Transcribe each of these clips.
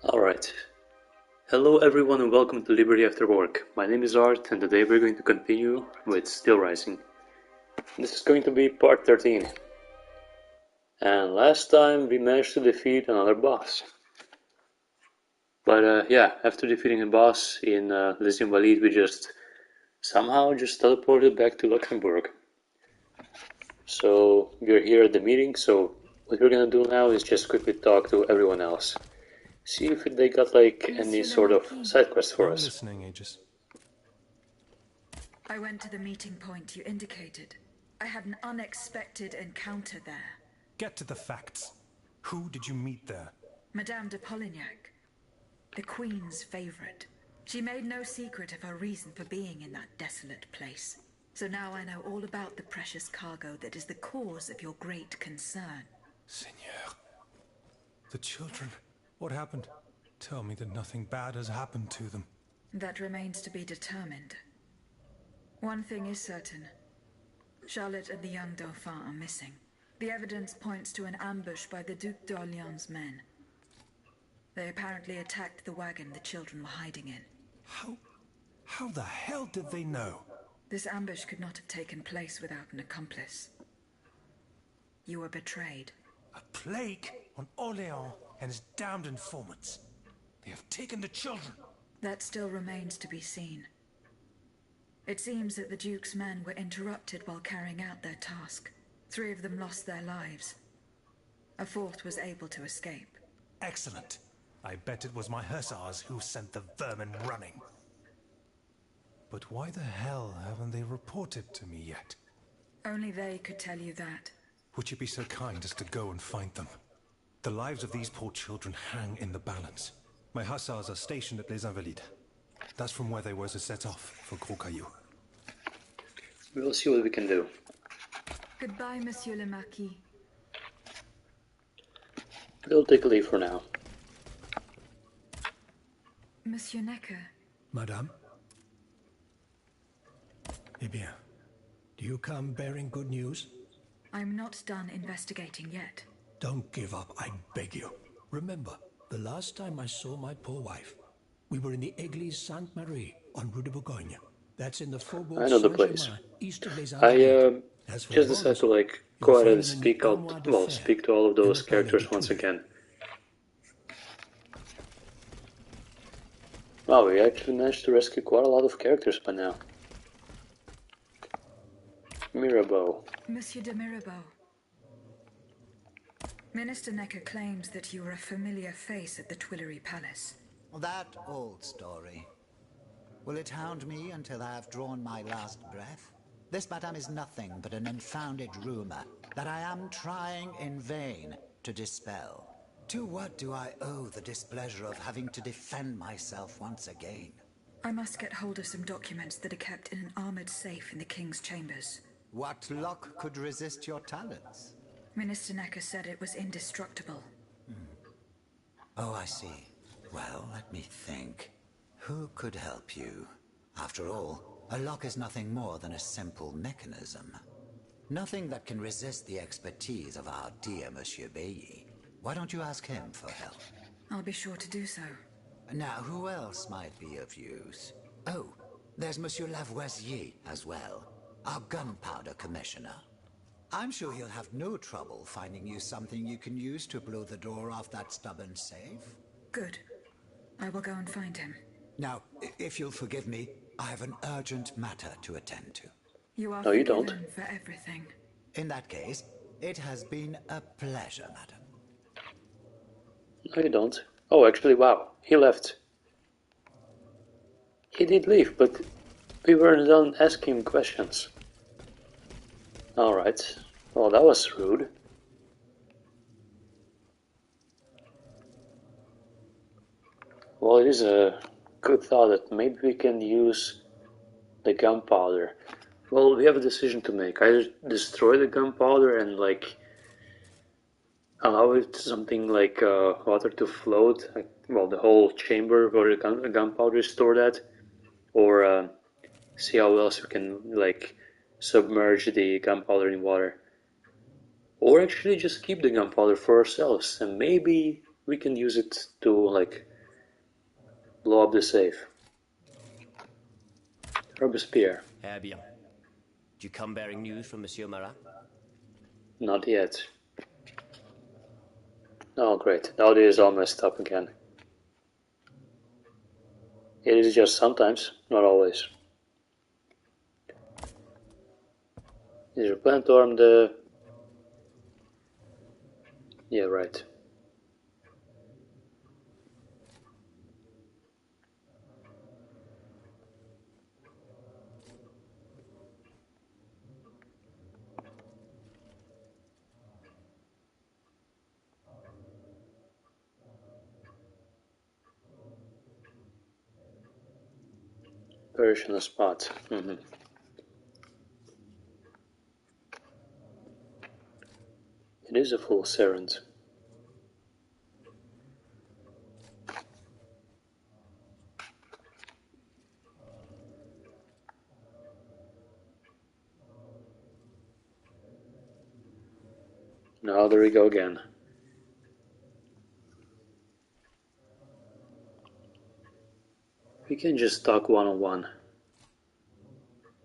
Alright. Hello everyone and welcome to Liberty After Work. My name is Art and today we're going to continue with Steelrising. This is going to be part 13. And last time we managed to defeat another boss. But yeah, after defeating a boss in Les Invalides, we somehow teleported back to Luxembourg. So we're here at the meeting, so what we're gonna do now is just quickly talk to everyone else. See if they got any sort of side quest for us. Listening, Aegis. I went to the meeting point you indicated. I had an unexpected encounter there. Get to the facts. Who did you meet there? Madame de Polignac, the Queen's favorite. She made no secret of her reason for being in that desolate place. So now I know all about the precious cargo that is the cause of your great concern. Seigneur. The children. What happened? Tell me that nothing bad has happened to them. That remains to be determined. One thing is certain. Charlotte and the young Dauphin are missing. The evidence points to an ambush by the Duc d'Orléans' men. They apparently attacked the wagon the children were hiding in. How the hell did they know? This ambush could not have taken place without an accomplice. You were betrayed. A plague on Orléans and his damned informants. They have taken the children. That still remains to be seen. It seems that the Duke's men were interrupted while carrying out their task. 3 of them lost their lives. A 4th was able to escape. Excellent. I bet it was my hussars who sent the vermin running. But why the hell haven't they reported to me yet? Only they could tell you that. Would you be so kind as to go and find them? The lives of these poor children hang in the balance. My hussars are stationed at Les Invalides. That's from where they were to set off for Gros Caillou. We'll see what we can do. Goodbye, Monsieur le Marquis. We'll take a leave for now. Monsieur Necker. Madame? Eh bien, do you come bearing good news? I'm not done investigating yet. Don't give up, I beg you. Remember, the last time I saw my poor wife, we were in the Église Sainte-Marie on Rue de Bourgogne. That's in the Faubourg I know the place. Saint-Germain, east of Les I Invalides. just decided to go ahead and speak to all of those characters once again. Wow, we actually managed to rescue quite a lot of characters by now. Mirabeau. Monsieur de Mirabeau. Minister Necker claims that you were a familiar face at the Tuileries Palace. That old story. Will it hound me until I have drawn my last breath? This, madame, is nothing but an unfounded rumor that I am trying in vain to dispel. To what do I owe the displeasure of having to defend myself once again? I must get hold of some documents that are kept in an armored safe in the King's chambers. What luck could resist your talents? Minister Necker said it was indestructible. Oh, I see. Well, let me think. Who could help you? After all, a lock is nothing more than a simple mechanism. Nothing that can resist the expertise of our dear Monsieur Bailly. Why don't you ask him for help? I'll be sure to do so. Now, who else might be of use? Oh, there's Monsieur Lavoisier as well, our gunpowder commissioner. I'm sure he'll have no trouble finding you something you can use to blow the door off that stubborn safe. Good. I will go and find him. Now, if you'll forgive me, I have an urgent matter to attend to. You are No, you don't. forgiven for everything. In that case, it has been a pleasure, madam. No, you don't. Oh, actually, wow, he left. He did leave, but we weren't done asking him questions. Alright, well, that was rude. Well, it is a good thought that maybe we can use the gunpowder. Well, we have a decision to make. Either destroy the gunpowder and allow it something like water to float, the whole chamber where the gunpowder is stored at, or see how else we can submerge the gunpowder in water. Or actually just keep the gunpowder for ourselves, and maybe we can use it to Blow up the safe. Robespierre. Eh bien. Do you come bearing news from Monsieur Marat? Not yet. Oh great, now this is all messed up again. It is just sometimes, not always. Is there a plan to arm the... Yeah, right. Perish on the spot. It is a full servant. Now there we go again. We can just talk one-on-one.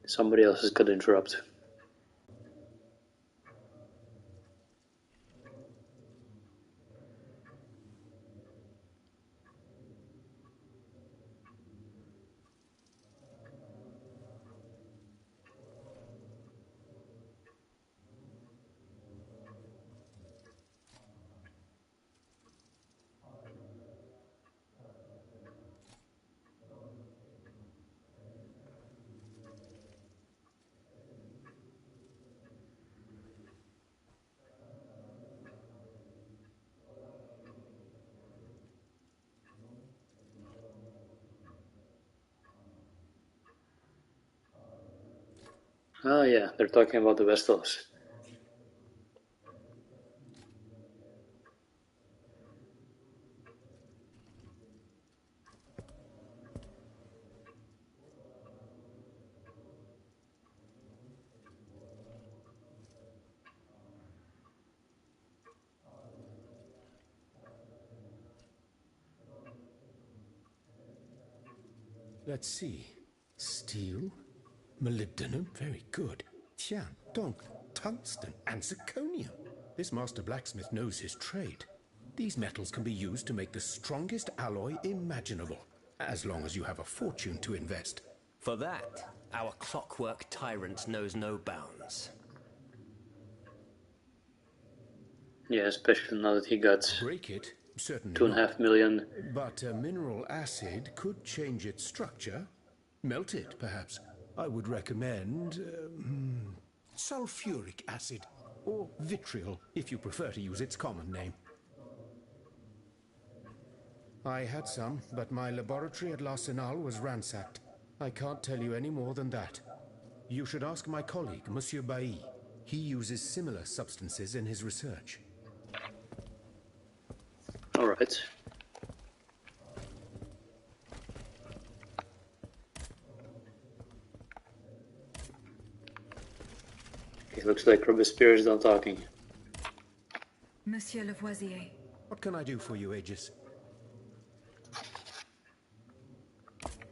Somebody else has got to interrupt. Oh yeah, they're talking about the Vestals. Let's see. Steel, molybdenum, very good. Tiens, donc, tungsten and zirconium. This master blacksmith knows his trade. These metals can be used to make the strongest alloy imaginable, as long as you have a fortune to invest. For that, our clockwork tyrant knows no bounds. Yeah, especially now that he got Break it? Certainly 2.5 million. But a mineral acid could change its structure. Melt it, perhaps. I would recommend sulfuric acid, or vitriol, if you prefer to use its common name. I had some, but my laboratory at L'Arsenal was ransacked. I can't tell you any more than that. You should ask my colleague, Monsieur Bailly. He uses similar substances in his research. Alright. It looks like Robespierre is done talking. Monsieur Lavoisier, What can I do for you, Aegis?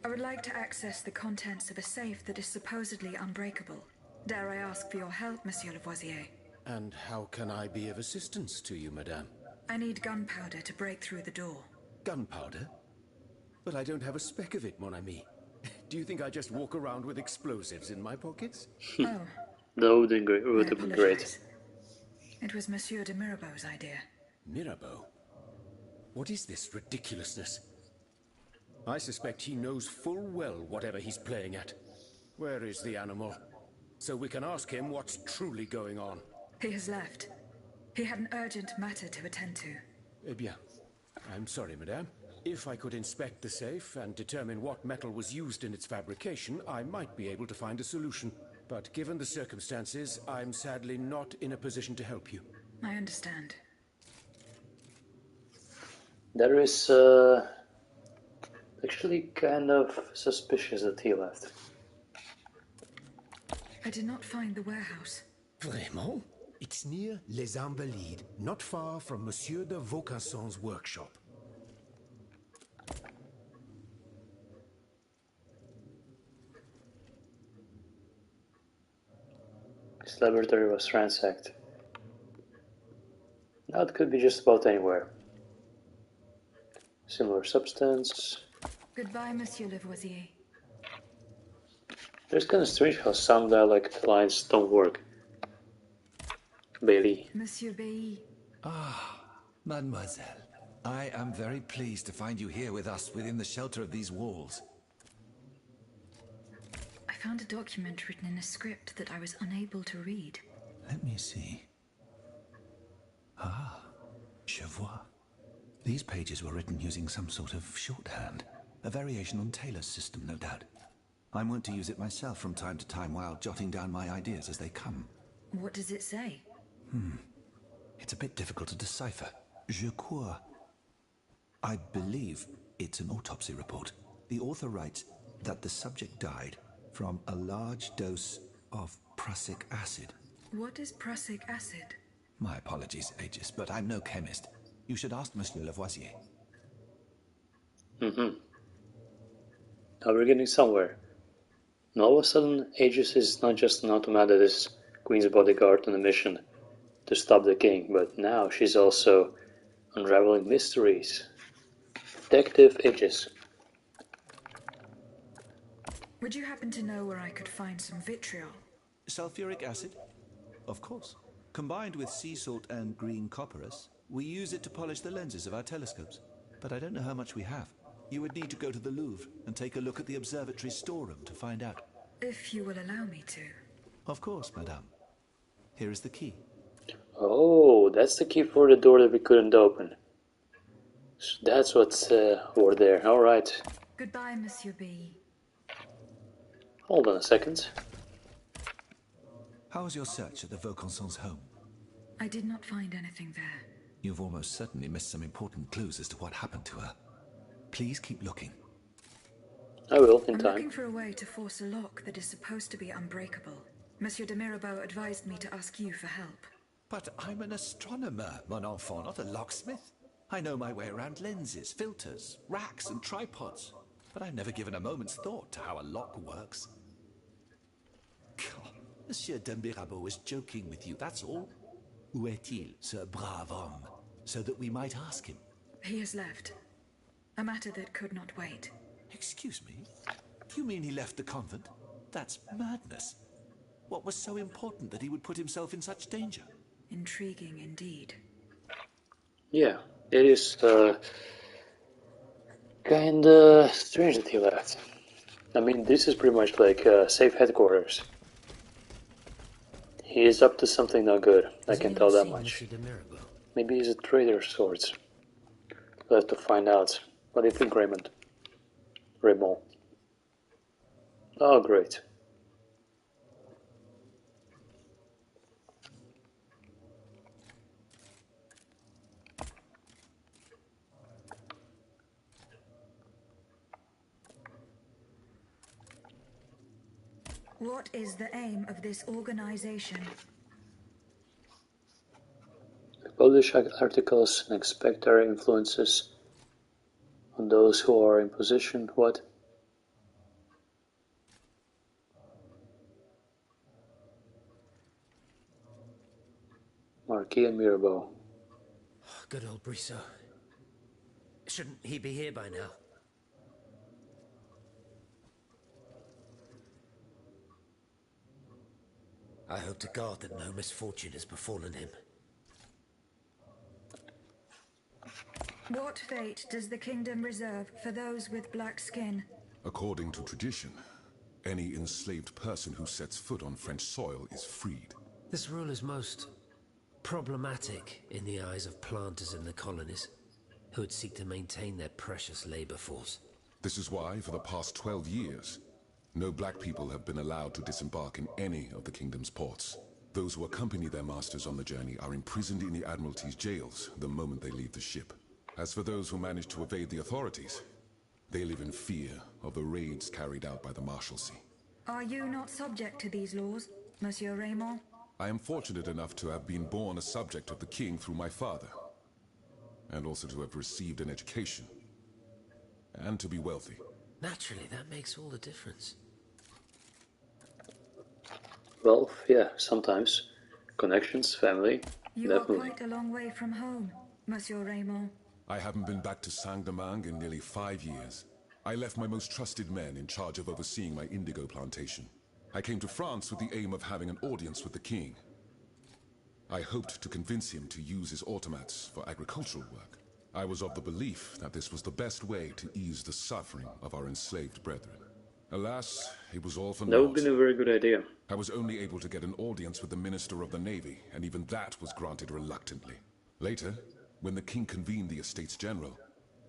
I would like to access the contents of a safe that is supposedly unbreakable. Dare I ask for your help, Monsieur Lavoisier? And how can I be of assistance to you, madame? I need gunpowder to break through the door. Gunpowder? But I don't have a speck of it, mon ami. Do you think I just walk around with explosives in my pockets? Oh, That would I have been great. apologize. It was Monsieur de Mirabeau's idea. Mirabeau? What is this ridiculousness? I suspect he knows full well whatever he's playing at. Where is the animal? So we can ask him what's truly going on. He has left. He had an urgent matter to attend to. Eh bien, I'm sorry, madame. If I could inspect the safe and determine what metal was used in its fabrication, I might be able to find a solution. But given the circumstances, I'm sadly not in a position to help you. I understand. There is actually kind of suspicious that he left. I did not find the warehouse. Vraiment? It's near Les Invalides, not far from Monsieur de Vaucanson's workshop. His laboratory was ransacked. Now it could be just about anywhere. Similar substance. Goodbye, Monsieur Lavoisier. It's kind of strange how some dialect lines don't work. Bailey. Monsieur Bailly. Ah, mademoiselle. I am very pleased to find you here with us within the shelter of these walls. I found a document written in a script that I was unable to read. Let me see. Ah, je vois. These pages were written using some sort of shorthand. A variation on Taylor's system, no doubt. I'm wont to use it myself from time to time while jotting down my ideas as they come. What does it say? It's a bit difficult to decipher. Je crois. I believe it's an autopsy report. The author writes that the subject died from a large dose of prussic acid. What is prussic acid? My apologies, Aegis, but I'm no chemist. You should ask Monsieur Lavoisier. Now we're getting somewhere. And all of a sudden, Aegis is not just an automat that is Queen's bodyguard on a mission to stop the king, but now she's also unraveling mysteries. Detective Aegis. Would you happen to know where I could find some vitriol? Sulfuric acid? Of course. Combined with sea salt and green copperas, we use it to polish the lenses of our telescopes. But I don't know how much we have. You would need to go to the Louvre and take a look at the observatory storeroom to find out. If you will allow me to. Of course, madame. Here is the key. Oh, that's the key for the door that we couldn't open. So that's what's over there. Alright. Goodbye, Monsieur B. Hold on a second. How was your search at the Vaucansons' home? I did not find anything there. You've almost certainly missed some important clues as to what happened to her. Please keep looking. I will, in I'm time. looking for a way to force a lock that is supposed to be unbreakable. Monsieur de Mirabeau advised me to ask you for help. But I'm an astronomer, mon enfant, not a locksmith. I know my way around lenses, filters, racks and tripods. But I've never given a moment's thought to how a lock works. God, Monsieur de Mirabeau was joking with you, that's all. Où est-il, ce brave homme? So that we might ask him. He has left. A matter that could not wait. Excuse me? You mean he left the convent? That's madness. What was so important that he would put himself in such danger? Intriguing indeed. Yeah, it is kinda strange that he left. I mean, this is pretty much like safe headquarters. He is up to something not good, I can tell that much. Maybe he's a traitor of sorts. We'll have to find out. What do you think, Raymond? Raymond. Oh, great. What is the aim of this organization? We publish articles and expect our influences on those who are in position. What? Marquis and Mirabeau. Good old Brissot. Shouldn't he be here by now? I hope to God that no misfortune has befallen him. What fate does the kingdom reserve for those with black skin? According to tradition, any enslaved person who sets foot on French soil is freed. This rule is most problematic in the eyes of planters in the colonies, who would seek to maintain their precious labor force. This is why, for the past 12 years, no black people have been allowed to disembark in any of the kingdom's ports. Those who accompany their masters on the journey are imprisoned in the Admiralty's jails the moment they leave the ship. As for those who manage to evade the authorities, they live in fear of the raids carried out by the Marshalsea. Are you not subject to these laws, Monsieur Raymond? I am fortunate enough to have been born a subject of the king through my father, and also to have received an education, and to be wealthy. Naturally, that makes all the difference. Well, yeah, sometimes. Connections, family, You are definitely. quite a long way from home, Monsieur Raymond. I haven't been back to Saint-Domingue in nearly 5 years. I left my most trusted men in charge of overseeing my indigo plantation. I came to France with the aim of having an audience with the king. I hoped to convince him to use his automats for agricultural work. I was of the belief that this was the best way to ease the suffering of our enslaved brethren. Alas, it was all for That would naught. be a very good idea. I was only able to get an audience with the Minister of the Navy, and even that was granted reluctantly. Later, when the king convened the Estates General,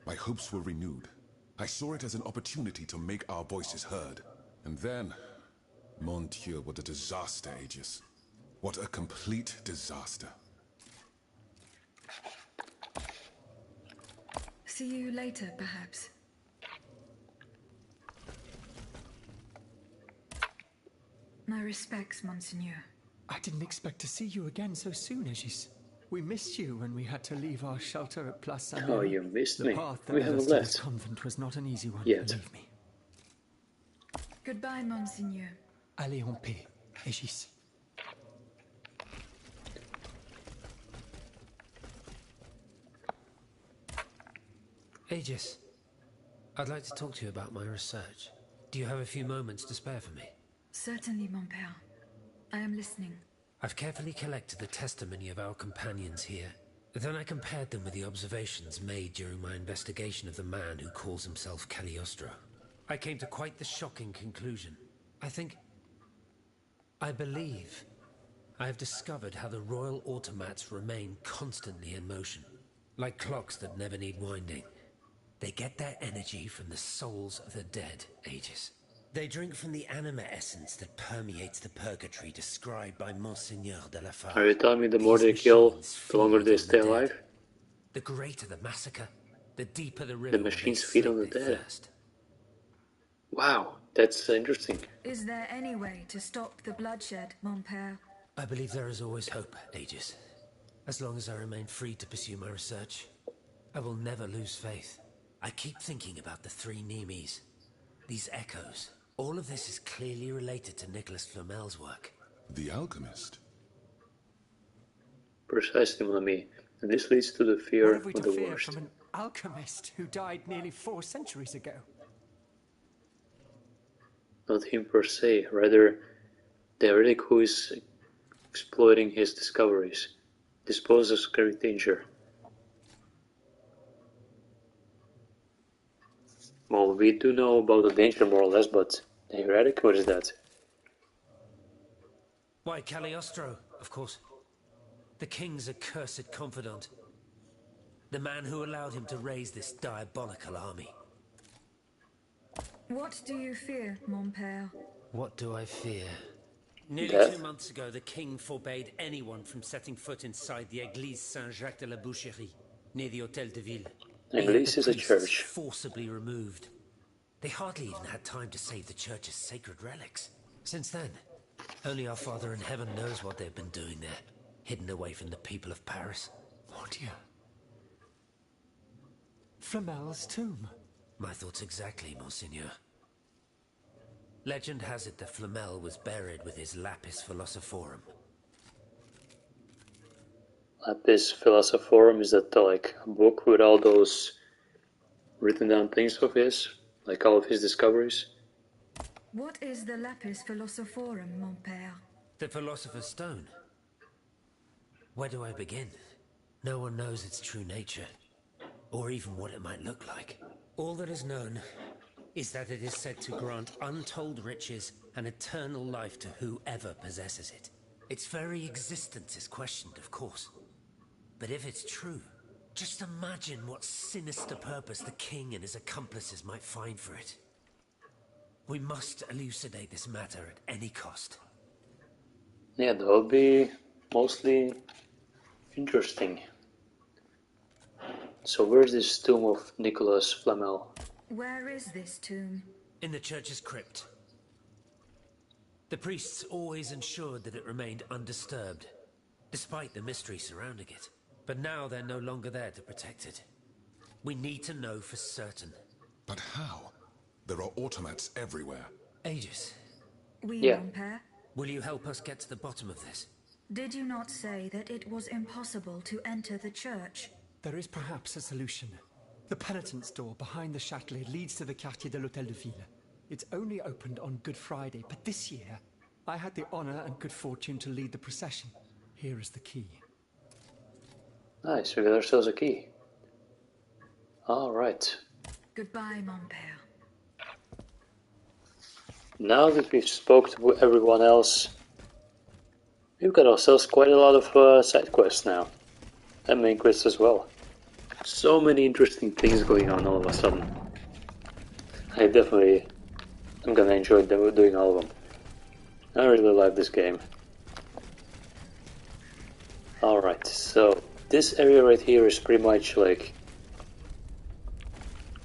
my hopes were renewed. I saw it as an opportunity to make our voices heard. And then, mon Dieu, what a disaster, Aegis. What a complete disaster. See you later, perhaps. My respects, Monseigneur. I didn't expect to see you again so soon, Aegis. We missed you when we had to leave our shelter at Place Saint-Denis. Oh, you missed The me. path that We led haven't us to this left. convent was not an easy one, Yet. believe me. Goodbye, Monseigneur. Allez en paix, Aegis. Aegis, I'd like to talk to you about my research. Do you have a few moments to spare for me? Certainly, mon père. I am listening. I've carefully collected the testimony of our companions here. Then I compared them with the observations made during my investigation of the man who calls himself Cagliostro. I came to quite the shocking conclusion. I believe I have discovered how the royal automats remain constantly in motion, like clocks that never need winding. They get their energy from the souls of the dead, Aegis. They drink from the anima essence that permeates the purgatory described by Monseigneur de la Fare. Are you telling me the more These they kill, machines the longer feed they on stay the dead. alive? The greater the massacre, the deeper the river. The where machines they feed on the slake their dead. thirst. Wow, that's interesting. Is there any way to stop the bloodshed, mon père? I believe there is always hope, Aegis. As long as I remain free to pursue my research, I will never lose faith. I keep thinking about the three Nemes, these echoes. All of this is clearly related to Nicholas Flamel's work. The alchemist? Precisely, mon ami. And this leads to the What fear have we of to the fear worst. from an alchemist who died nearly 4 centuries ago? Not him per se, rather the heretic who is exploiting his discoveries. This poses great danger. Well, we do know about the danger more or less, but the heretic, what is that? Why, Cagliostro, of course. The king's accursed confidant. The man who allowed him to raise this diabolical army. What do you fear, mon père? What do I fear? Nearly Death? 2 months ago, the king forbade anyone from setting foot inside the Église Saint-Jacques de la Boucherie, near the Hôtel de Ville. He had Église the is a priests church. forcibly removed. They hardly even had time to save the church's sacred relics. Since then, only our Father in heaven knows what they've been doing there, hidden away from the people of Paris. Mon Dieu. Flamel's tomb. My thoughts exactly, Monseigneur. Legend has it that Flamel was buried with his Lapis Philosophorum. Lapis Philosophorum, is that like a book with all those written down things of his? Like all of his discoveries? What is the Lapis Philosophorum, mon père? The Philosopher's Stone. Where do I begin? No one knows its true nature, or even what it might look like. All that is known is that it is said to grant untold riches and eternal life to whoever possesses it. Its very existence is questioned, of course. But if it's true, just imagine what sinister purpose the king and his accomplices might find for it. We must elucidate this matter at any cost. Yeah, that would be mostly interesting. So where's this tomb of Nicholas Flamel? Where is this tomb? In the church's crypt. The priests always ensured that it remained undisturbed, despite the mystery surrounding it. But now they're no longer there to protect it. We need to know for certain. But how? There are automats everywhere. Aegis, Oui, Yeah. mon père. Will you help us get to the bottom of this? Did you not say that it was impossible to enter the church? There is perhaps a solution. The penitence door behind the Châtelet leads to the Quartier de l'Hôtel de Ville. It's only opened on Good Friday, but this year, I had the honor and good fortune to lead the procession. Here is the key. Nice, we got ourselves a key. Alright. Goodbye, mon père. Now that we've spoke to everyone else, we've got ourselves quite a lot of side quests now. And main quests as well. So many interesting things going on all of a sudden. I'm gonna enjoy doing all of them. I really like this game. Alright, so this area right here is pretty much like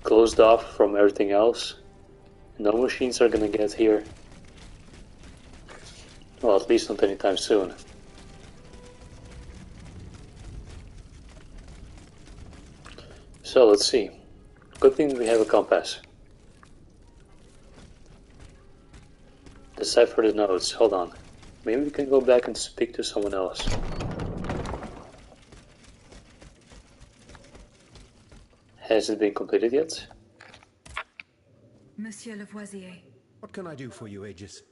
closed off from everything else. No machines are gonna get here. Well, at least not anytime soon. So let's see. Good thing we have a compass. Decipher the notes. Hold on. Maybe we can go back and speak to someone else. Has it been completed yet? Monsieur Lavoisier. What can I do for you, Aegis?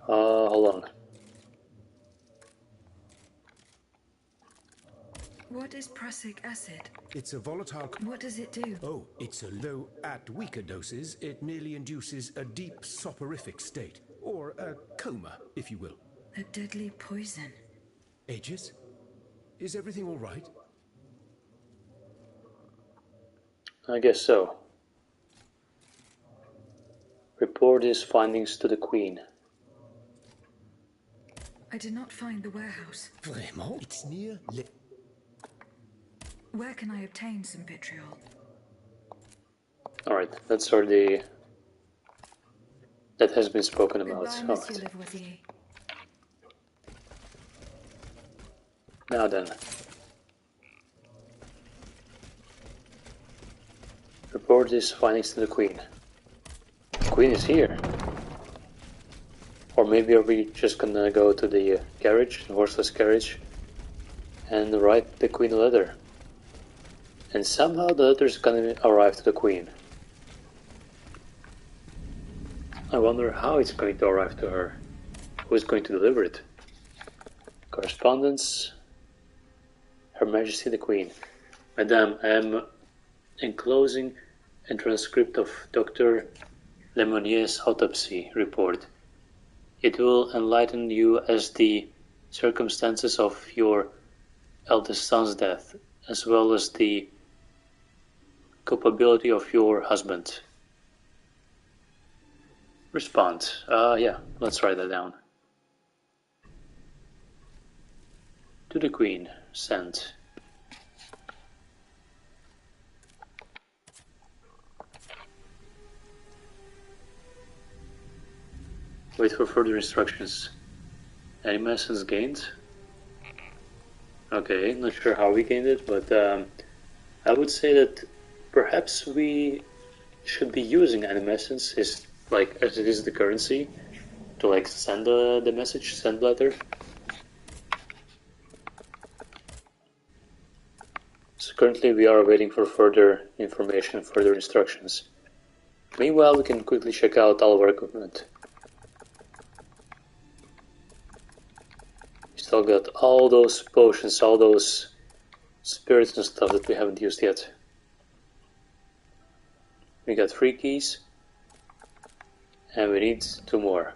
Hold on. What is prussic acid? It's a volatile... What does it do? Oh, it's a low... At weaker doses, it merely induces a deep soporific state. Or a coma, if you will. A deadly poison. Aegis? Is everything all right? I guess so. Report his findings to the Queen. I did not find the warehouse. Vraiment? It's near... Where can I obtain some vitriol? Alright, that's already... That has been spoken about. Goodbye, Monsieur Lavoisier. Now then. Report his findings to the Queen. The Queen is here. Or maybe are we just gonna go to the carriage, the horseless carriage, and write the Queen a letter. And somehow the letter's gonna arrive to the Queen. I wonder how it's going to arrive to her. Who is going to deliver it? Correspondence. Her Majesty the Queen. Madame, I am enclosing a transcript of Dr. Lemonier's autopsy report. It will enlighten you as the circumstances of your eldest son's death, as well as the culpability of your husband. Respond. Yeah, let's write that down. To the Queen. Send. Wait for further instructions. Any essence gained? Okay, not sure how we gained it, but I would say that perhaps we should be using animessence is like as it is the currency to like send the message, send letter. So currently we are waiting for further information, further instructions. Meanwhile, we can quickly check out all of our equipment. We still got all those potions, all those spirits and stuff that we haven't used yet. We got 3 keys, and we need 2 more.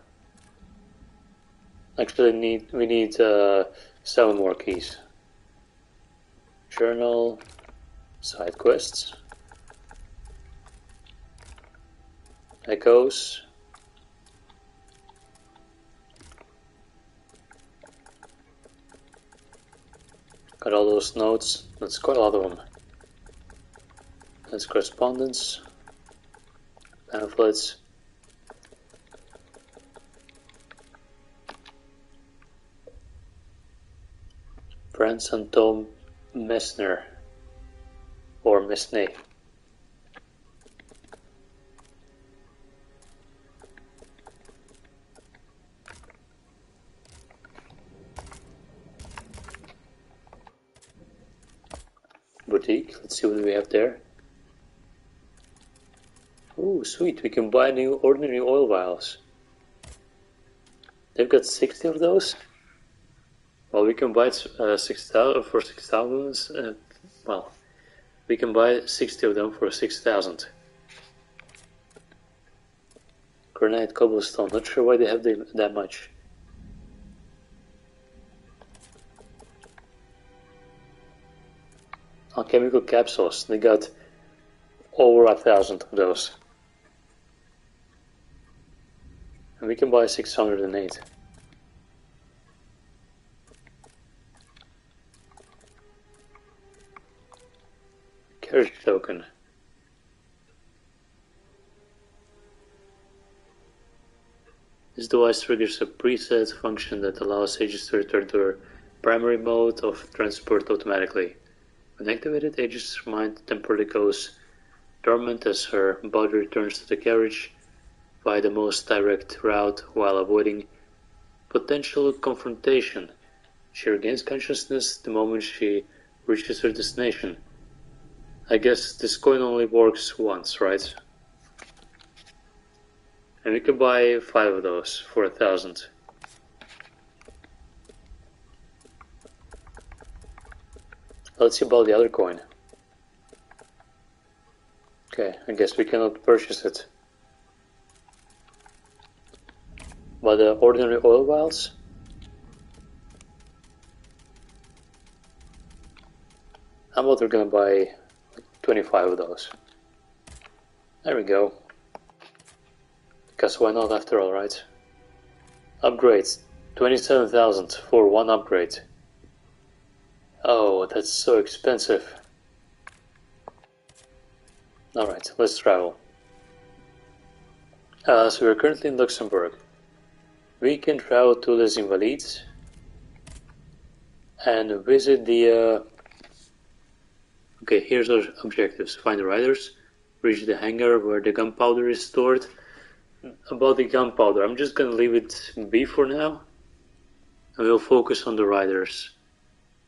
Actually, we need 7 more keys. Journal, side quests, echoes, got all those notes. That's quite a lot of them. That's correspondence, pamphlets. Franz and Tom Messner, or Mesnay. boutique. Let's see what we have there. Ooh, sweet. We can buy new ordinary oil vials. They've got 60 of those. Well, we can buy 6,000 for 6,000. Well, we can buy 60 of them for 6,000. Granite, cobblestone. Not sure why they have that much. Alchemical capsules. They got over 1,000 of those. And we can buy 608. Carriage token. This device triggers a preset function that allows Aegis to return to her primary mode of transport automatically. When activated, Aegis' mind temporarily goes dormant as her body returns to the carriage via the most direct route while avoiding potential confrontation. She regains consciousness the moment she reaches her destination. I guess this coin only works once, right? And we can buy 5 of those for 1,000. Let's see about the other coin. Okay, I guess we cannot purchase it. But the ordinary oil vials? How about we're gonna buy 25 of those? There we go. Because why not after all, right? Upgrades. 27,000 for one upgrade. Oh, that's so expensive. Alright, let's travel. So we're currently in Luxembourg. We can travel to Les Invalides and visit the... Okay, here's our objectives. Find the riders, reach the hangar where the gunpowder is stored. About the gunpowder, I'm just gonna leave it be for now. And we'll focus on the riders.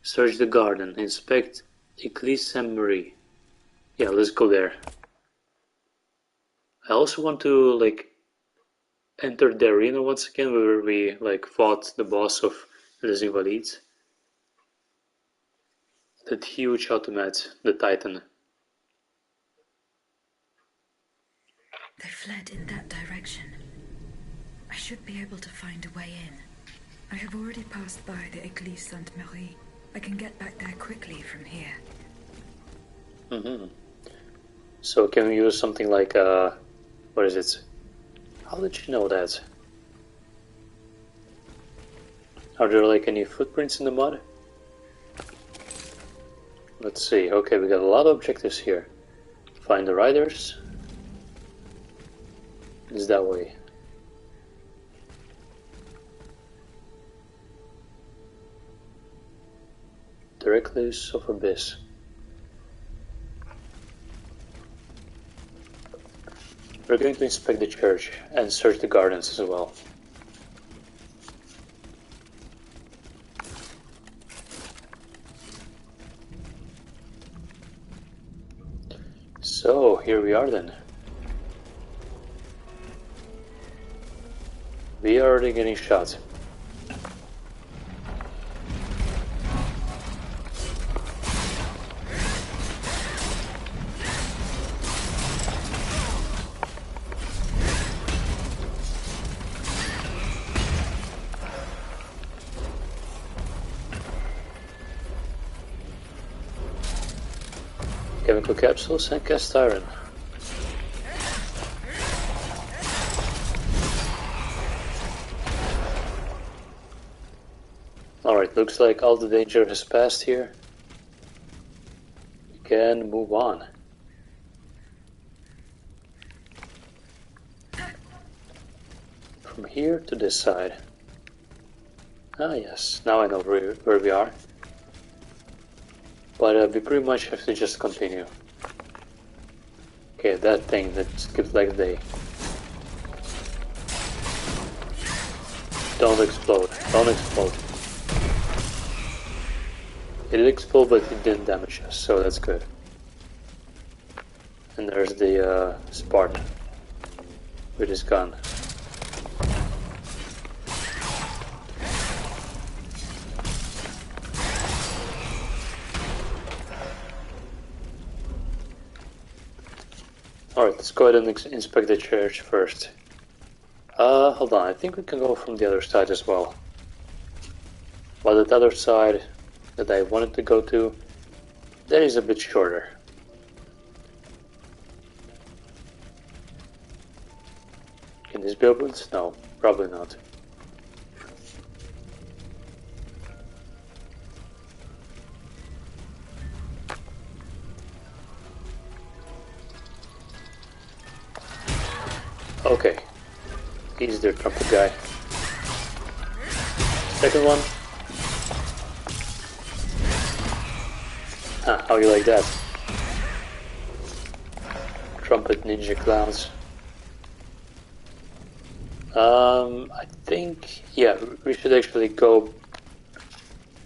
Search the garden, inspect Église Saint-Marie. Yeah, let's go there. I also want to, like, enter the arena once again where we, like, fought the boss of Les Invalides. That huge automat, the Titan. They fled in that direction. I should be able to find a way in. I have already passed by the Église Sainte-Marie. I can get back there quickly from here. So can we use something like, what is it? How did you know that? Are there like any footprints in the mud? Let's see. Okay, we got a lot of objectives here. Find the riders. It's that way. The Recluse of Abyss. We're going to inspect the church and search the gardens as well. So, here we are then. We are already getting shot. Chemical capsules and cast iron. Alright, looks like all the danger has passed here. We can move on. From here to this side. Ah yes, now I know where we are. But we pretty much have to just continue. Okay, that thing that skipped like a day. Don't explode, don't explode. It did explode, but it didn't damage us, so that's good. And there's the Spartan with his gun. Alright, let's go ahead and inspect the church first. Hold on, I think we can go from the other side as well. But the other side that I wanted to go to, that is a bit shorter. Can this be opened? No, probably not. Okay, he's their trumpet guy. Second one. Huh, how you like that? Trumpet ninja clowns. I think, yeah, we should actually go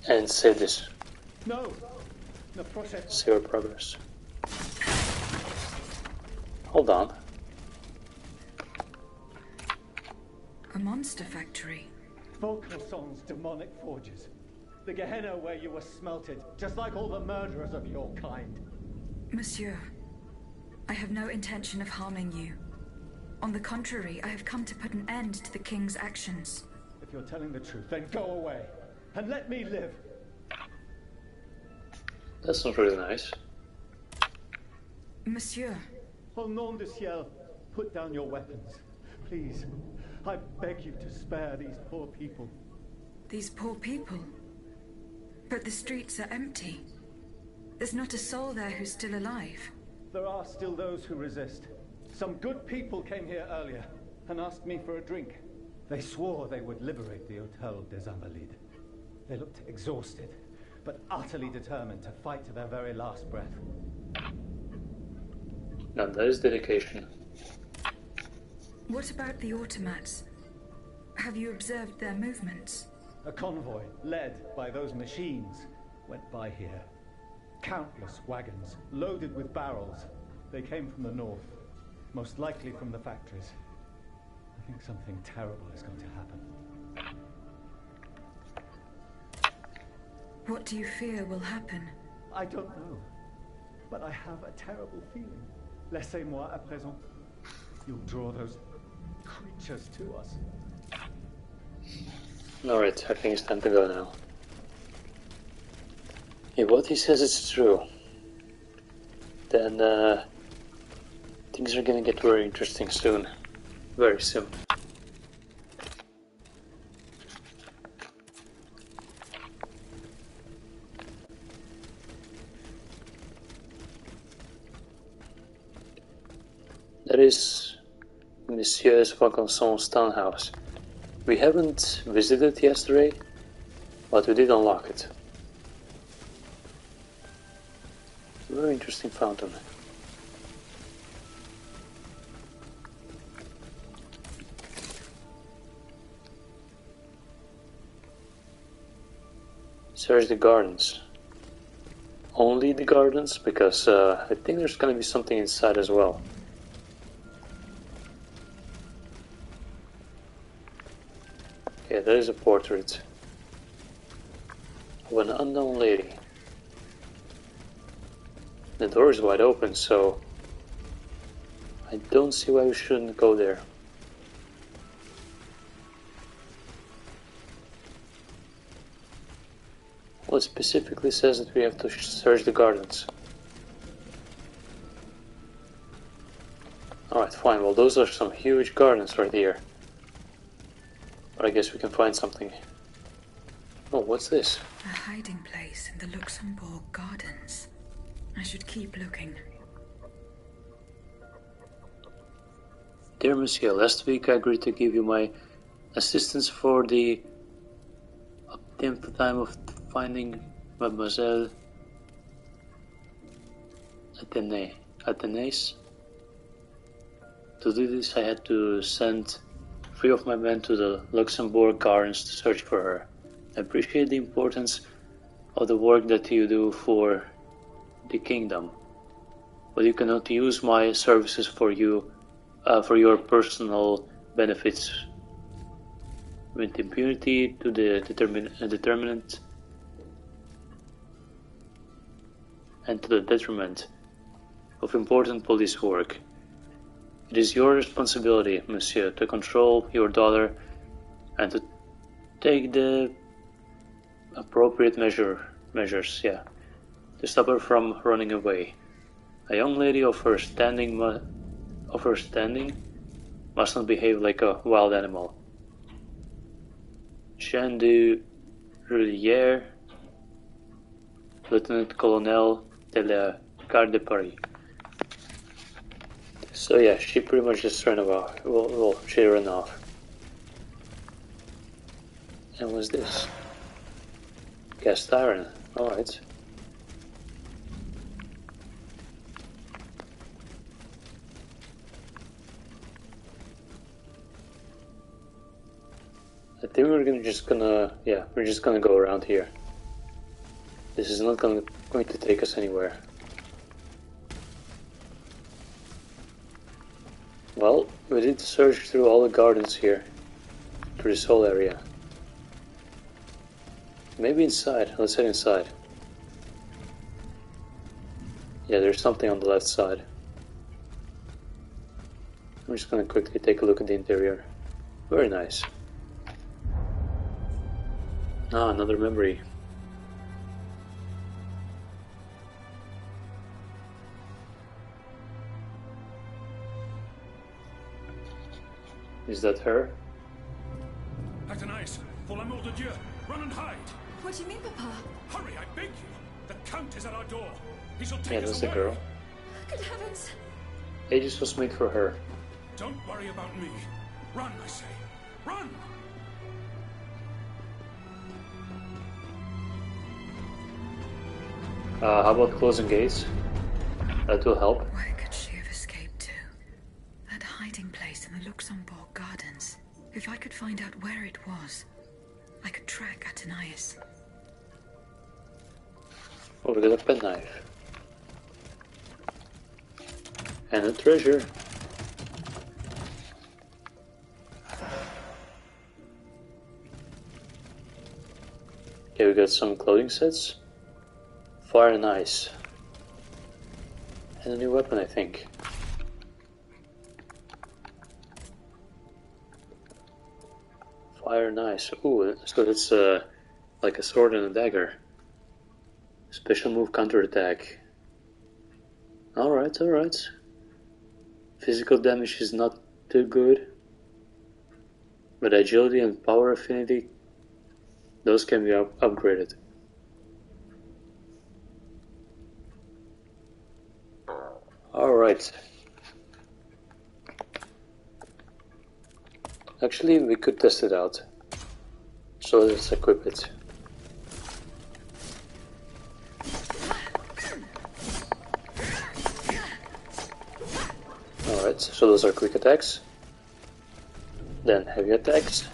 and save this. No, no proszę. Save our progress. Hold on. A monster factory. Vauclanson's demonic forges. The Gehenna where you were smelted, just like all the murderers of your kind. Monsieur, I have no intention of harming you. On the contrary, I have come to put an end to the king's actions. If you're telling the truth, then go away and let me live. That's not really nice. Monsieur. Au nom du ciel, put down your weapons. Please, I beg you to spare these poor people. These poor people? But the streets are empty. There's not a soul there who's still alive. There are still those who resist. Some good people came here earlier and asked me for a drink. They swore they would liberate the Hôtel des Invalides. They looked exhausted, but utterly determined to fight to their very last breath. Now that is dedication. What about the automats? Have you observed their movements? A convoy, led by those machines, went by here. Countless wagons, loaded with barrels. They came from the north, most likely from the factories. I think something terrible is going to happen. What do you fear will happen? I don't know, but I have a terrible feeling. Laissez-moi à présent. You'll draw those creatures to us. Alright, I think it's time to go now. If what he says is true, then things are gonna get very interesting soon. Very soon. That is Monsieur Vauclanson's townhouse. We haven't visited yesterday, but we did unlock it. Very interesting fountain. Search the gardens. Only the gardens, because I think there's gonna be something inside as well. Yeah, there is a portrait of an unknown lady. The door is wide open, so I don't see why we shouldn't go there. Well, it specifically says that we have to search the gardens. Alright, fine. Well, those are some huge gardens right here. But I guess we can find something. Oh, what's this? A hiding place in the Luxembourg Gardens. I should keep looking. Dear Monsieur, last week I agreed to give you my assistance for the time of finding Mademoiselle Athénée. To do this I had to send 3 of my men to the Luxembourg Gardens to search for her. I appreciate the importance, of the work that you do for the kingdom, but you cannot use my services for your personal benefits with impunity to the determinant and to the detriment of important police work. It is your responsibility, monsieur, to control your daughter and to take the appropriate measures, to stop her from running away. A young lady of her standing must not behave like a wild animal. Jean de Rullière, Lieutenant Colonel de la Garde de Paris. So yeah, she pretty much just ran off. Well, she ran off. And what's this? Cast iron. Alright. I think we're just gonna go around here. This is not going to take us anywhere. Well, we did search through all the gardens here, through this whole area. Maybe inside. Let's head inside. Yeah, there's something on the left side. I'm just gonna quickly take a look at the interior. Very nice. Ah, another memory. Is that her? Athanase, pour l'amour de Dieu, run and hide! What do you mean, Papa? Hurry, I beg you! The Count is at our door. He shall take Yeah, us that's the away. girl. Good heavens! Aegis was made for her. Don't worry about me. Run, I say. Run! How about closing gates? That will help. Where could she have escaped to? That hiding place in the Luxembourg Gardens. If I could find out where it was, I could track Athanase. Oh, we got a penknife. And a treasure. Okay, we got some clothing sets. Fire and ice. And a new weapon, I think. Fire and ice. Ooh, so that's like a sword and a dagger. Special move counterattack. Alright, alright. Physical damage is not too good. But agility and power affinity, those can be upgraded. Alright. Actually, we could test it out. So let's equip it. Alright, so those are quick attacks. Then heavy attacks.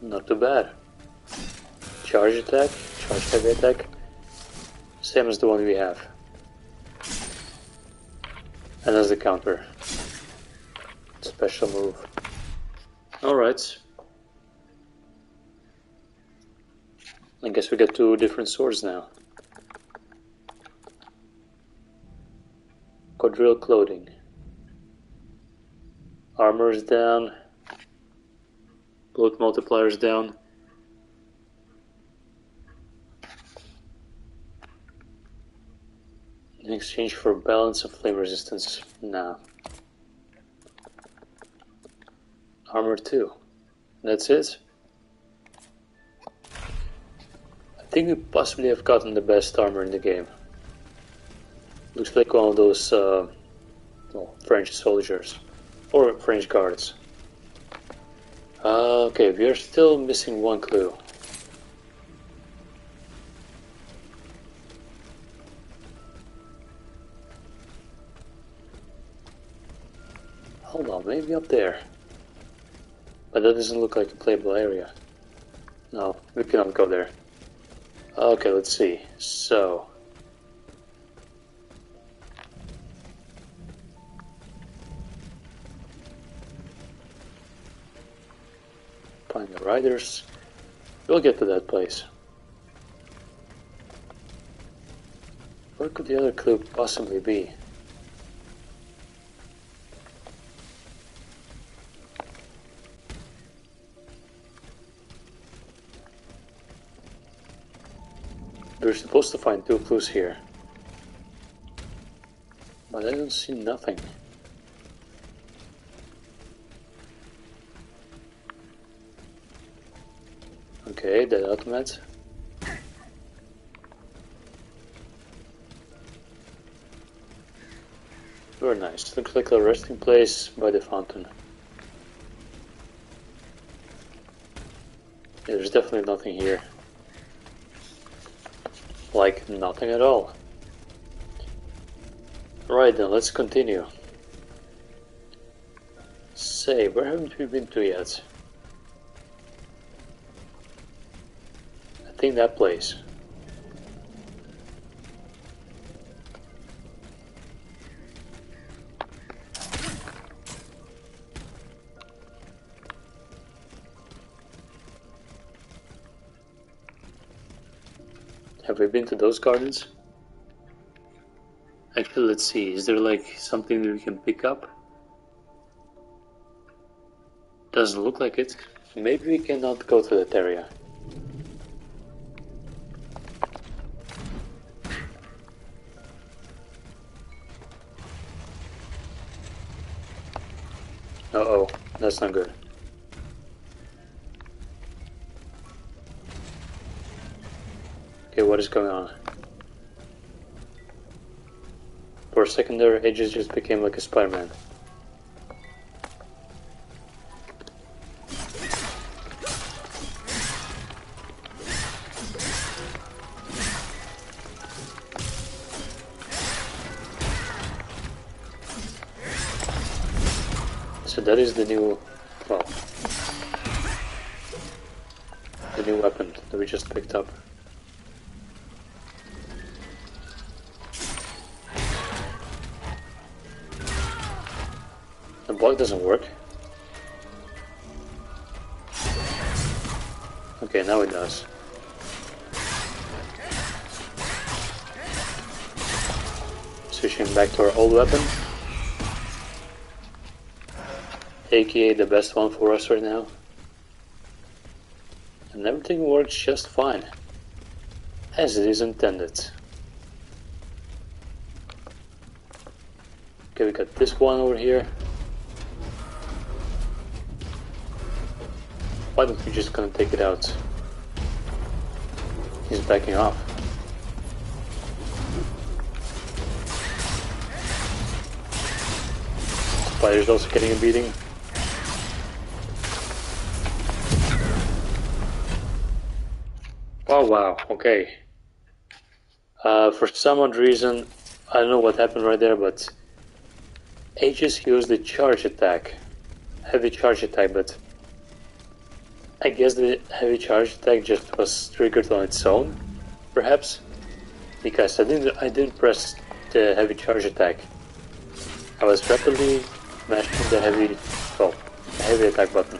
Not too bad. Charge attack, charge heavy attack. Same as the one we have. And as the counter. Special move. Alright. I guess we get two different swords now. Quadrille clothing. Armor is down. Bullet multiplier is down. In exchange for balance and flame resistance. Nah. Armor 2. That's it. I think we possibly have gotten the best armor in the game. Looks like one of those French soldiers. Or French guards. Okay, we are still missing one clue. Hold on, maybe up there. But that doesn't look like a playable area. No, we cannot go there. Okay, let's see. So... find the riders. We'll get to that place. Where could the other clue possibly be? We're supposed to find 2 clues here. But I don't see nothing. Okay, that automat. Very nice. Looks like a resting place by the fountain. Yeah, there's definitely nothing here. Like, nothing at all. Right then, let's continue. Say, where haven't we been to yet? I think that place. Have we been to those gardens? Actually, let's see. Is there like something that we can pick up? Doesn't look like it. Maybe we cannot go to that area. Uh-oh, that's not good. Okay, what is going on? For a second there, Aegis just became like a Spider-Man. So that is the new, well, the new weapon that we just picked up. The block doesn't work. Okay, now it does. Switching back to our old weapon. AKA the best one for us right now. And everything works just fine. As it is intended. Okay, we got this one over here. Why don't we just gonna take it out? He's backing off. Spider's also getting a beating. Oh wow, okay. For some odd reason, I don't know what happened right there, but Aegis used the charge attack. Heavy charge attack, but I guess the heavy charge attack just was triggered on its own, perhaps, because I didn't press the heavy charge attack. I was rapidly mashing the heavy attack button.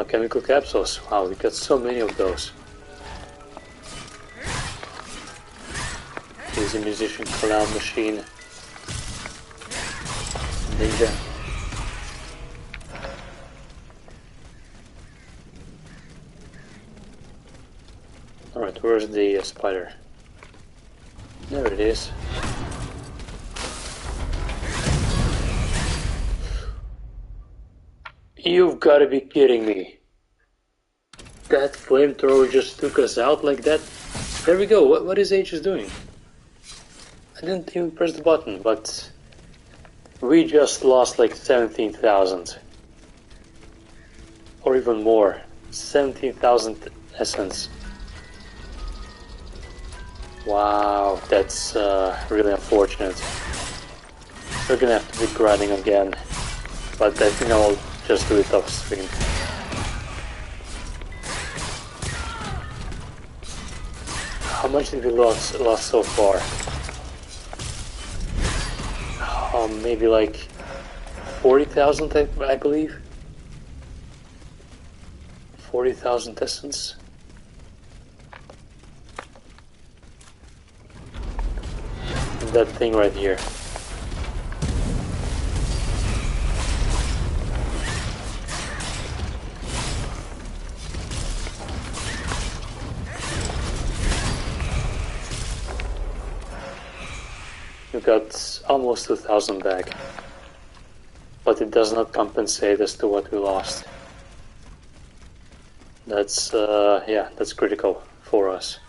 Chemical capsules. Wow, we got so many of those. Easy musician, clown machine, ninja. Alright, where's the spider? There it is. You've got to be kidding me. That flamethrower just took us out like that? There we go, what is Aegis doing? I didn't even press the button, but we just lost like 17,000. Or even more. 17,000 essence. Wow, that's really unfortunate. We're gonna have to be grinding again, but I think I'll just do it off stream. How much did we lost so far? Maybe like 40,000, I believe. 40,000 essence. And that thing right here. We got almost 2,000 back, but it does not compensate as to what we lost. That's yeah, that's critical for us.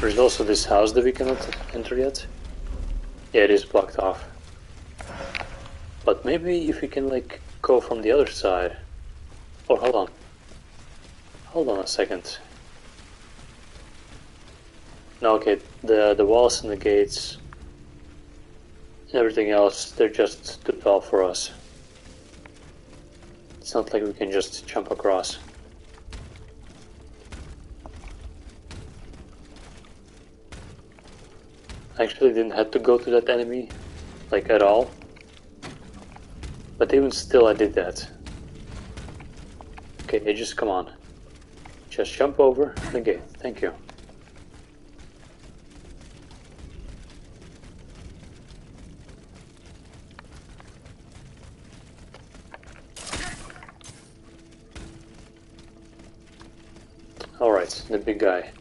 There's also this house that we cannot enter yet. Yeah, it is blocked off. But maybe if we can like go from the other side. Oh, hold on. Hold on a second. No, okay, the walls and the gates and everything else, they're just too tall for us. It's not like we can just jump across. I actually didn't have to go to that enemy, like at all. But even still I did that. Okay, just come on. Just jump over the gate, thank you. Alright, the big guy.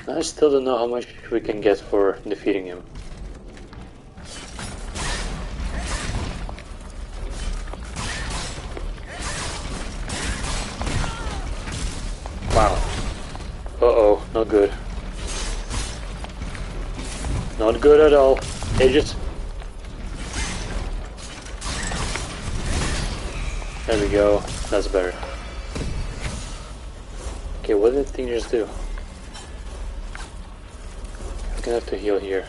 I still don't know how much we can get for defeating him. Wow. Uh-oh, not good. Not good at all. Aegis. There we go. That's better. Okay, what did that thing just do? I'm gonna have to heal here.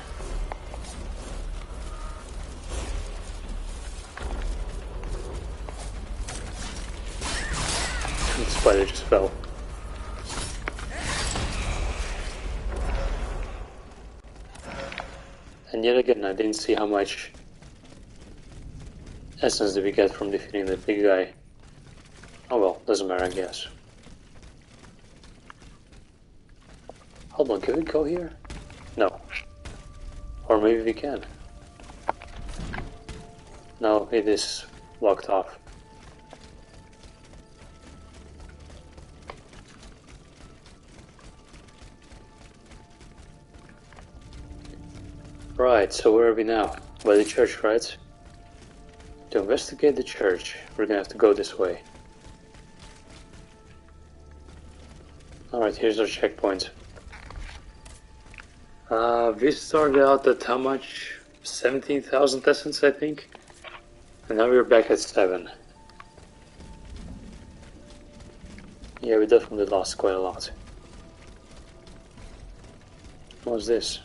The spider just fell. And yet again, I didn't see how much essence did we get from defeating the big guy. Oh well, doesn't matter, I guess. Hold on, can we go here? No. Or maybe we can. No, it is locked off. Right, so where are we now? By the church, right? To investigate the church, we're gonna have to go this way. Alright, here's our checkpoint. We started out at how much? 17,000 essence, I think? And now we're back at 7. Yeah, we definitely lost quite a lot. What's this?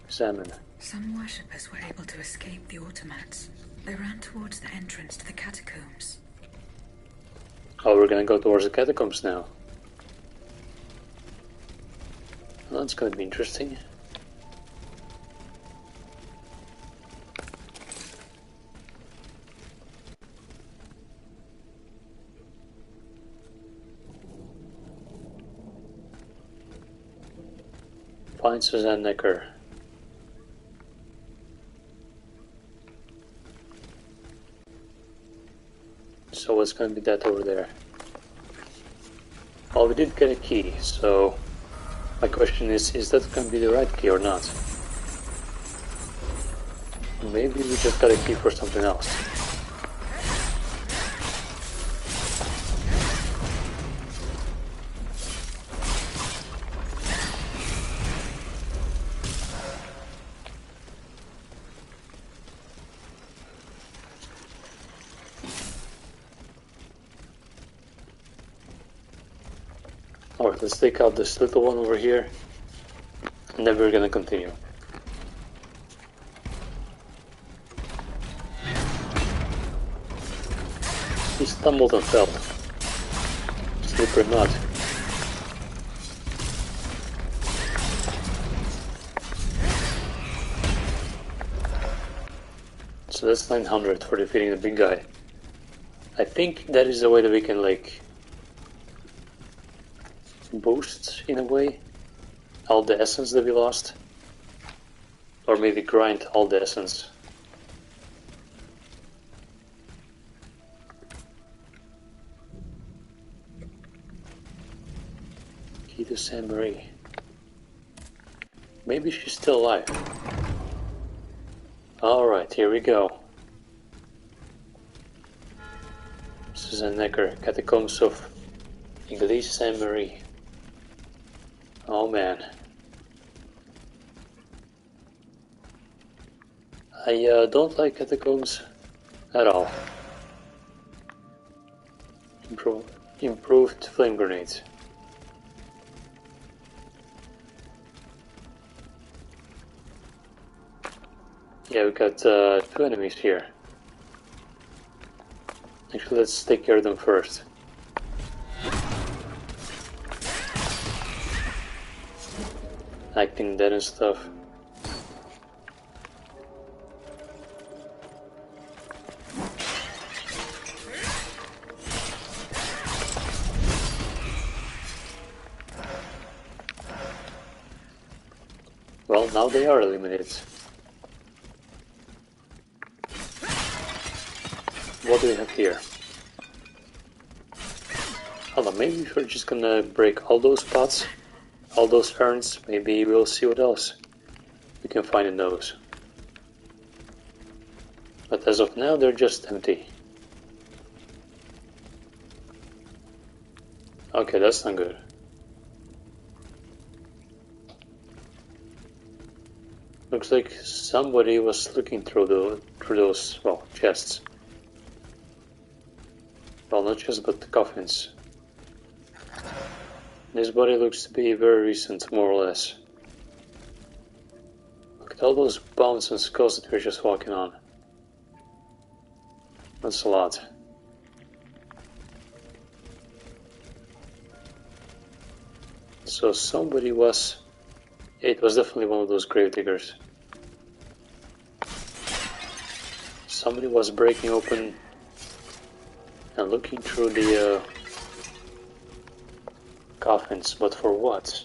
Examine. Some worshippers were able to escape the automats. They ran towards the entrance to the catacombs. Oh, we're gonna go towards the catacombs now. Well, that's gonna be interesting. Find Suzanne Necker. So what's gonna be that over there? Well, we did get a key, so my question is that gonna be the right key or not? Maybe we just got a key for something else. Alright, let's take out this little one over here, and then we're gonna continue. He stumbled and fell. Slippery mud. So that's 900 for defeating the big guy. I think that is the way that we can like boost, in a way, all the essence that we lost. Or maybe grind all the essence. Key to Saint Marie. Maybe she's still alive. Alright, here we go. This is a Necker, Catacombs of Église Saint Marie. Oh man. I don't like catacombs at all. Improved flame grenades. Yeah, we got 2 enemies here. Actually, let's take care of them first. Acting dead and stuff. Well, now they are eliminated. What do we have here? Hold on, maybe we're just gonna break all those pots, all those urns. Maybe we'll see what else we can find in those. But as of now, they're just empty. Okay, that's not good. Looks like somebody was looking through those, well, chests. Well, not chests, but coffins. This body looks to be very recent, more or less. Look at all those bones and skulls that we're just walking on. That's a lot. So somebody was... It was definitely one of those grave diggers. Somebody was breaking open and looking through the coffins, but for what?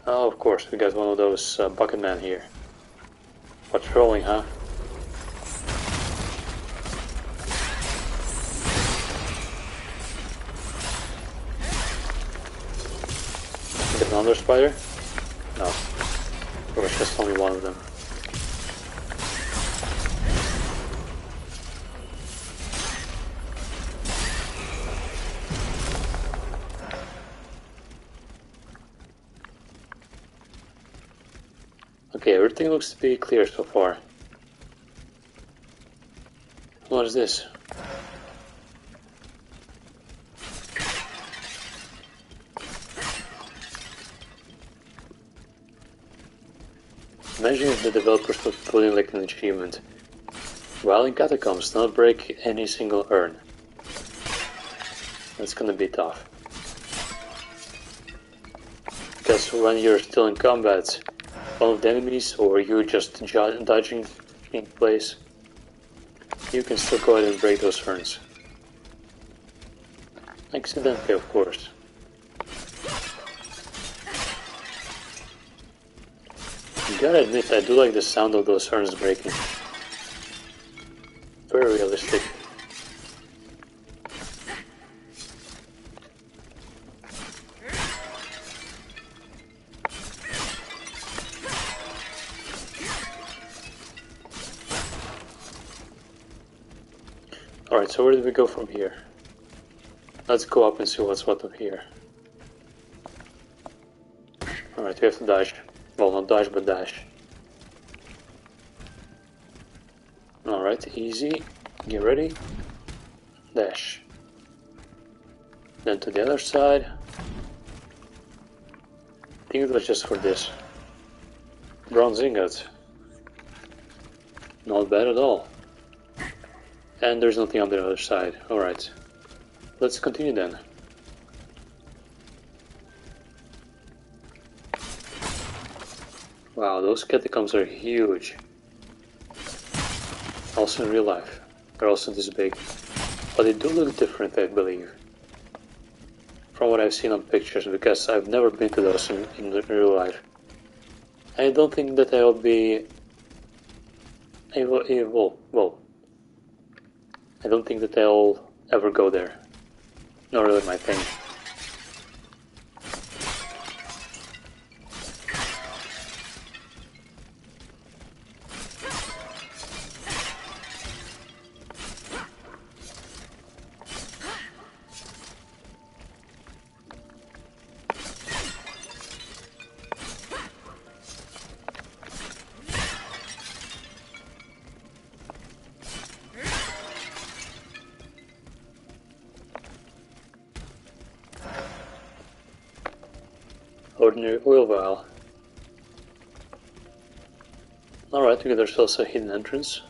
Oh, of course, we got one of those bucket men here. Patrolling, huh? Get another spider? No. Or it's just only one of them. Okay, everything looks to be clear so far. What is this? Imagine if the developers would put in like an achievement. While in catacombs, not break any single urn. That's gonna be tough. Because when you're still in combat, one of the enemies, or you just dodging in place, you can still go ahead and break those urns. Accidentally, of course. Gotta admit, I do like the sound of those urns breaking. Very realistic. Alright, so where do we go from here? Let's go up and see what's what up here. Alright, we have to dash. Well, not dash, but dash. Alright, easy. Get ready. Dash. Then to the other side. I think it was just for this. Bronze ingot. Not bad at all. And there's nothing on the other side. Alright. Let's continue then. Wow, those catacombs are huge. Also in real life. They're also this big. But they do look different, I believe. From what I've seen on pictures, because I've never been to those in real life. I don't think that I'll be able, well, I don't think that I'll ever go there. Not really my thing. Ordinary oil vial. Alright, we got ourselves a hidden entrance.